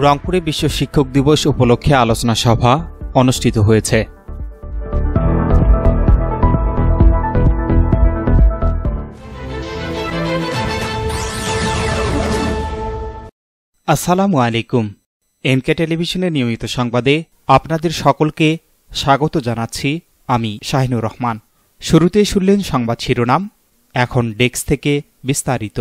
রংপুরে বিশ্ব শিক্ষক দিবস উপলক্ষে আলোচনা সভা অনুষ্ঠিত হয়েছে। আসসালামু আলাইকুম। এমকে টেলিভিশনের নিয়মিত সংবাদে আপনাদের সকলকে স্বাগত জানাচ্ছি আমি শাহিনুর রহমান। শুরুতেই শুনলেন সংবাদ শিরোনাম, এখন ডেস্ক থেকে বিস্তারিত।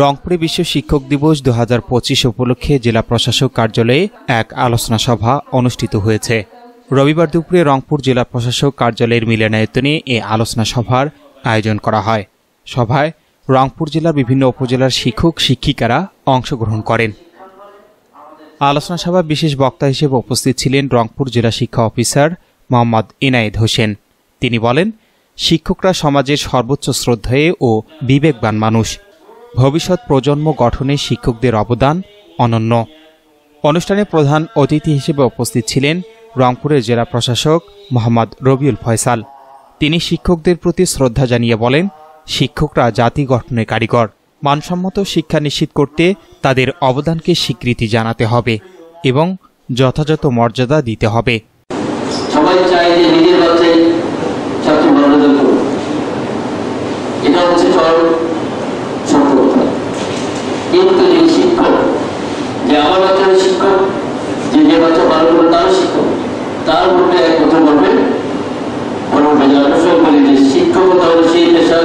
রংপুরে বিশ্ব শিক্ষক দিবস 2025 উপলক্ষে জেলা প্রশাসক কার্যালয়ে এক আলোচনা সভা অনুষ্ঠিত হয়েছে। রবিবার দুপুরে রংপুর জেলা প্রশাসক কার্যালয়ের মিলনায়তনে এ আলোচনা সভার আয়োজন করা হয়। সভায় রংপুর জেলার বিভিন্ন উপজেলার শিক্ষক শিক্ষিকারা অংশগ্রহণ করেন। আলোচনা সভায় বিশেষ বক্তা হিসেবে উপস্থিত ছিলেন রংপুর জেলা শিক্ষা অফিসার মোহাম্মদ ইনায়েত হোসেন। তিনি বলেন, শিক্ষকরা সমাজের সর্বোচ্চ শ্রদ্ধেয় ও বিবেকবান মানুষ। ভবিষ্যৎ প্রজন্ম গঠনে শিক্ষকদের অবদান অনন্য। অনুষ্ঠানে প্রধান অতিথি হিসেবে উপস্থিত ছিলেন রংপুরের জেলা প্রশাসক মোহাম্মদ রবিউল ফয়সাল। তিনি শিক্ষকদের প্রতি শ্রদ্ধা জানিয়ে বলেন, শিক্ষকরা জাতি গঠনের কারিগর। মানসম্মত শিক্ষা নিশ্চিত করতে তাদের অবদানকে স্বীকৃতি জানাতে হবে এবং যথাযথ মর্যাদা দিতে হবে। সবাই চায় যে নিজের বাচ্চাই সবচেয়ে ভালো রেজাল্ট করুক, এটা হচ্ছে সত্য কথা। কিন্তু এই শিক্ষক যে আমার বাচ্চার শিক্ষক, যে বাচ্চা ভালো করবে তার শিক্ষক, তার মধ্যে এক কথা বলবেন অবশ্যই বলি যে শিক্ষকতা হলো সেই পেশা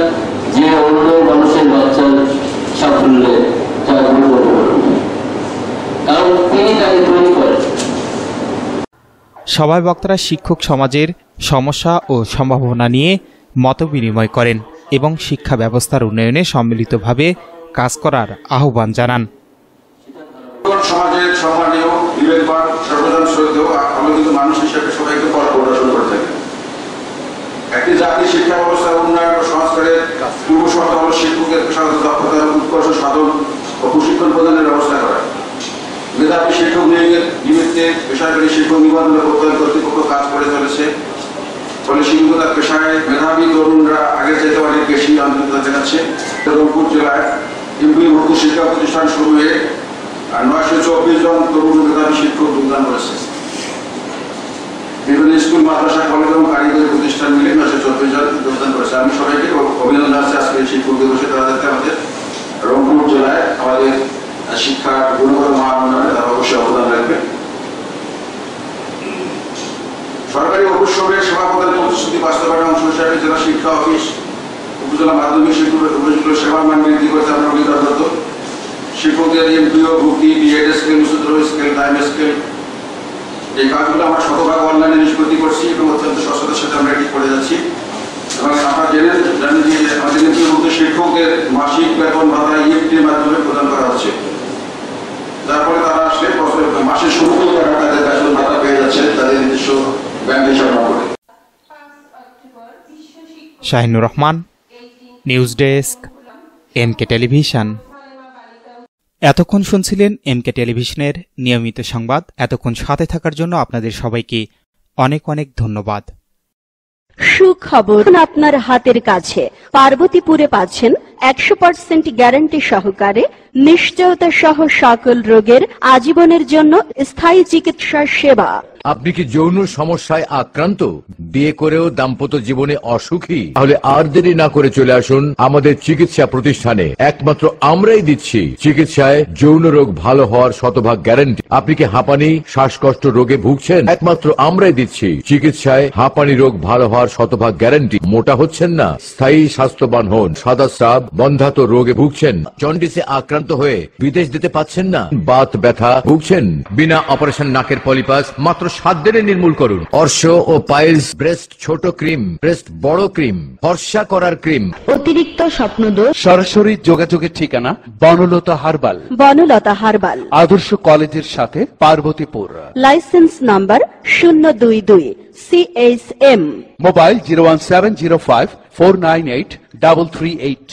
যে অন্য মানুষের বাচ্চার সাফল্যে কারণ তিনি তাকে তৈরি করেন। সভায় বক্তারা শিক্ষক সমাজের সমস্যা ও সম্ভাবনা নিয়ে মতবিনিময় করেন এবং শিক্ষা ব্যবস্থার উন্নয়নে সম্মিলিতভাবে কাজ করার আহ্বান জানান। সমাজের সম্মানীয় বিবেকবান সর্বজন শ্রদ্ধেয় আমরা কিন্তু মানুষ হিসেবে সবাইকে পথ প্রদর্শন করে থাকি। একটি জাতির শিক্ষা ব্যবস্থার উন্নয়ন ও সংস্কারের পূর্ব শর্ত হল শিক্ষকের পেশাগত দক্ষতা উৎকর্ষ সাধন ও প্রশিক্ষণ প্রদানের ব্যবস্থা করা। মেধাবী শিক্ষক নিয়োগের নিমিত্তে পেশাজীবী শিক্ষক নিবন্ধন প্রত্যয়ন কর্তৃপক্ষ কাজ করে চলেছে। ফলে শিক্ষকতার পেশায় মেধাবী তরুণরা আগের চাইতে অনেক বেশি আন্তরিকতা দেখাচ্ছে। রংপুর জেলায় এমপিভুক্ত শিক্ষা প্রতিষ্ঠান শুরু হয়ে 924 জন তরুণ মেধাবী শিক্ষক যোগদান করেছে। বিভিন্ন স্কুল, মাদ্রাসা, কলেজ এবং কারিগরি প্রতিষ্ঠান মিলে 924 জন যোগদান করেছে। আমি সবাইকে অভিনন্দন জানাচ্ছি আজকে শিক্ষক দিবসে। তাদেরকে আমাদের রংপুর জেলায় আমাদের শিক্ষার গুণগত মান উন্নয়নে তারা অবশ্যই অবদান রাখবে। সরকারি অবসরের সেবা প্রদানের প্রতিশ্রুতি বাস্তবায়নের অংশ হিসাবে জেলা শিক্ষা অফিস উপজেলা মাধ্যমিক শিক্ষক সেবার মান বৃদ্ধি করতে আমরা অঙ্গীকারবদ্ধ। শিক্ষকদের এমপিও, ভর্তি, বিএড স্কেল, উচ্চতর স্কেল, টাইম স্কেল, এই কাজগুলো আমরা শতভাগ অনলাইনে নিষ্পত্তি করছি এবং অত্যন্ত সচেতনতার সাথে আমরা এটি করে যাচ্ছি। এবং আপনারা জানেন যে আমাদের এমপিভুক্ত শিক্ষকদের মাসিক বেতন ভাতা ইএফটির মাধ্যমে প্রদান করা হচ্ছে, যার ফলে তারা আসলে মাসের শুরুতে তারা তাদের বেতন ভাতা পেয়ে যাচ্ছে তাদের নিজস্ব ব্যাংক হিসাব করে। Shahinur Rahman, news desk, MK television. এতক্ষণ শুনছিলেন এমকে টেলিভিশনের নিয়মিত সংবাদ। এতক্ষণ সাথে থাকার জন্য আপনাদের সবাইকে অনেক অনেক ধন্যবাদ। সুখবর আপনার হাতের কাছে। পার্বতীপুরে পাচ্ছেন 100% গ্যারান্টি সহকারে নিশ্চয়তা সহ সকল রোগের আজীবনের জন্য স্থায়ী চিকিৎসা সেবা। আপনি কি যৌন সমস্যায় আক্রান্ত, বিয়ে করেও দাম্পত্য জীবনে অসুখী? তাহলে আর দেরি না করে চলে আসুন আমাদের চিকিৎসা প্রতিষ্ঠানে। একমাত্র আমরাই দিচ্ছি চিকিৎসায় যৌন রোগ ভালো হওয়ার শতভাগ গ্যারান্টি। আপনি কি হাঁপানি, শ্বাসকষ্ট রোগে ভুগছেন? একমাত্র আমরাই দিচ্ছি চিকিৎসায় হাঁপানি রোগ ভালো হওয়ার শতভাগ গ্যারান্টি। মোটা হচ্ছেন না, স্থায়ী স্বাস্থ্যবান হন। সাদা স্রাব, বন্ধ্যাত্ব রোগে ভুগছেন? জন্ডিসে আক্রান্ত হয়ে বিদেশ যেতে পাচ্ছেন না? বাত ব্যথা ভুগছেন? বিনা অপারেশন নাকের পলিপাস মাত্র 7 দিনে নির্মূল করুন। অর্শ ও পাইলস, ব্রেস্ট ছোট ক্রিম, ব্রেস্ট বড় ক্রিম, ফর্সা করার ক্রিম, অতিরিক্ত স্বপ্নদোষ। সরাসরি যোগাযোগের ঠিকানা বনলতা হারবাল, বনলতা হারবাল, আদর্শ কলেজের সাথে, Parbatipur. Licence number 022 CSM, mobile 01705 498 338।